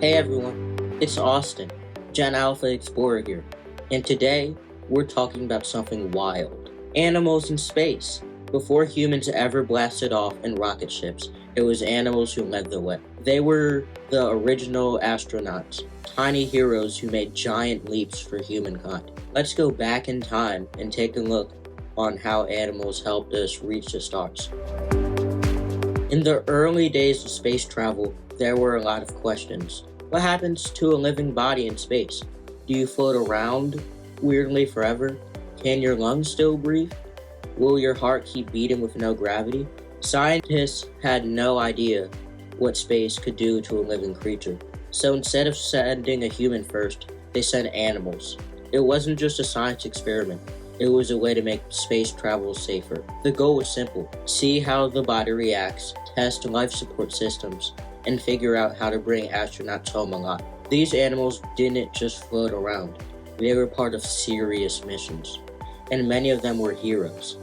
Hey everyone, it's Austin, Gen Alpha Explorer here, and today we're talking about something wild. Animals in space. Before humans ever blasted off in rocket ships, it was animals who led the way. They were the original astronauts, tiny heroes who made giant leaps for humankind. Let's go back in time and take a look on how animals helped us reach the stars. In the early days of space travel, there were a lot of questions. What happens to a living body in space? Do you float around weirdly forever? Can your lungs still breathe? Will your heart keep beating with no gravity? Scientists had no idea what space could do to a living creature. So instead of sending a human first, they sent animals. It wasn't just a science experiment. It was a way to make space travel safer. The goal was simple: see how the body reacts, test life support systems, and figure out how to bring astronauts home alive. These animals didn't just float around. They were part of serious missions, and many of them were heroes.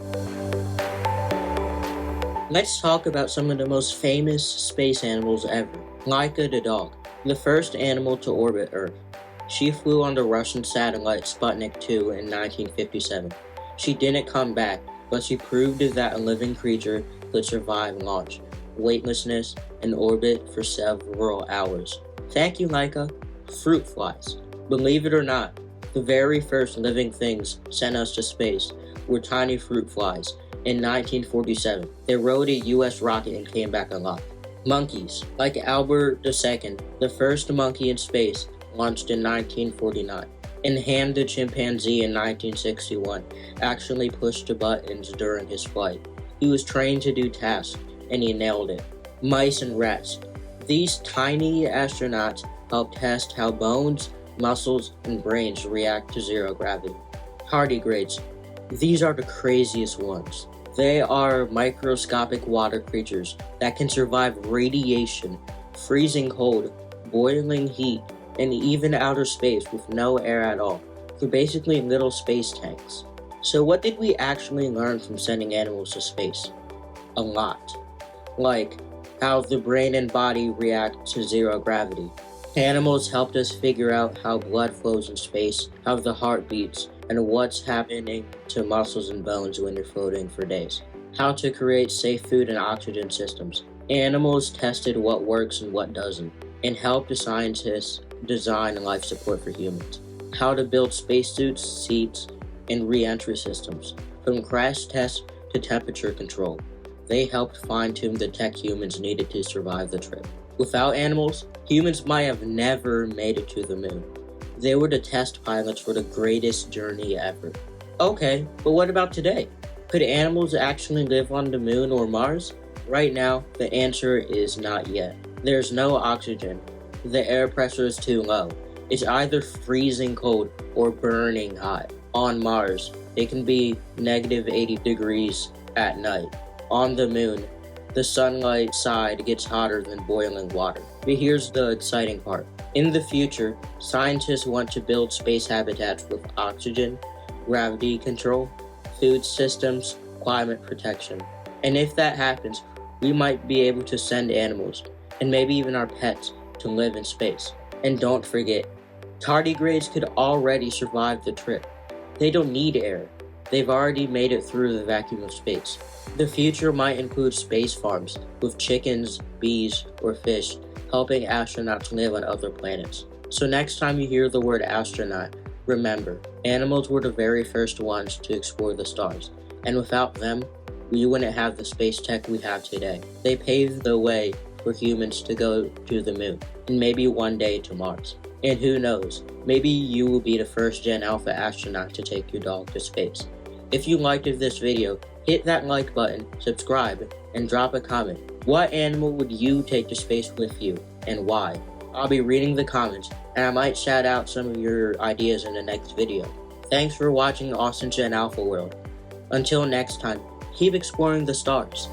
Let's talk about some of the most famous space animals ever. Laika the dog, the first animal to orbit Earth. She flew on the Russian satellite Sputnik 2 in 1957. She didn't come back, but she proved that a living creature could survive launch, weightlessness, and orbit for several hours. Thank you, Laika. Fruit flies. Believe it or not, the very first living things sent us to space were tiny fruit flies. In 1947, they rode a US rocket and came back alive. Monkeys. Like Albert II, the first monkey in space launched in 1949. And Han the chimpanzee in 1961 actually pushed the buttons during his flight. He was trained to do tasks, and he nailed it. Mice and rats. These tiny astronauts help test how bones, muscles, and brains react to zero gravity. Tardigrades. These are the craziest ones. They are microscopic water creatures that can survive radiation, freezing cold, boiling heat, and even outer space with no air at all. They're basically little space tanks. So what did we actually learn from sending animals to space? A lot. Like how the brain and body react to zero gravity. Animals helped us figure out how blood flows in space, how the heart beats, and what's happening to muscles and bones when you're floating for days. How to create safe food and oxygen systems. Animals tested what works and what doesn't, and helped the scientists design life support for humans. How to build spacesuits, seats, and re-entry systems. From crash tests to temperature control. They helped fine-tune the tech humans needed to survive the trip. Without animals, humans might have never made it to the moon. They were the test pilots for the greatest journey ever. Okay, but what about today? Could animals actually live on the moon or Mars? Right now, the answer is not yet. There's no oxygen. The air pressure is too low. It's either freezing cold or burning hot. On Mars, it can be -80 degrees at night. On the moon, the sunlight side gets hotter than boiling water. But here's the exciting part. In the future, scientists want to build space habitats with oxygen, gravity control, food systems, climate protection. And if that happens, we might be able to send animals, and maybe even our pets, to live in space. And don't forget, tardigrades could already survive the trip. They don't need air. They've already made it through the vacuum of space. The future might include space farms with chickens, bees, or fish, helping astronauts live on other planets. So next time you hear the word astronaut, remember, animals were the very first ones to explore the stars, and without them, we wouldn't have the space tech we have today. They paved the way for humans to go to the moon, and maybe one day to Mars. And who knows, maybe you will be the first Gen Alpha astronaut to take your dog to space. If you liked this video, hit that like button, subscribe, and drop a comment. What animal would you take to space with you, and why? I'll be reading the comments, and I might shout out some of your ideas in the next video. Thanks for watching Austin Gen Alpha World. Until next time, keep exploring the stars.